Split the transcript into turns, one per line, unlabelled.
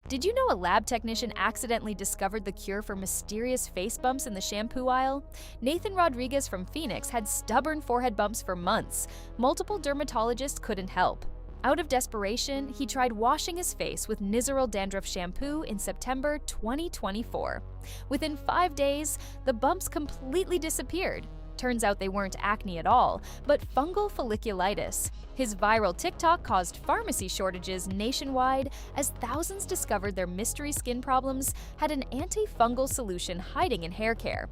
Did you know a lab technician accidentally discovered the cure for mysterious face bumps in the shampoo aisle? Nathan Rodriguez from Phoenix had stubborn forehead bumps for months. Multiple dermatologists couldn't help. Out of desperation, he tried washing his face with Nizoral dandruff shampoo in September 2024. Within 5 days, the bumps completely disappeared. Turns out they weren't acne at all, but fungal folliculitis. His viral TikTok caused pharmacy shortages nationwide as thousands discovered their mystery skin problems had an antifungal solution hiding in hair care.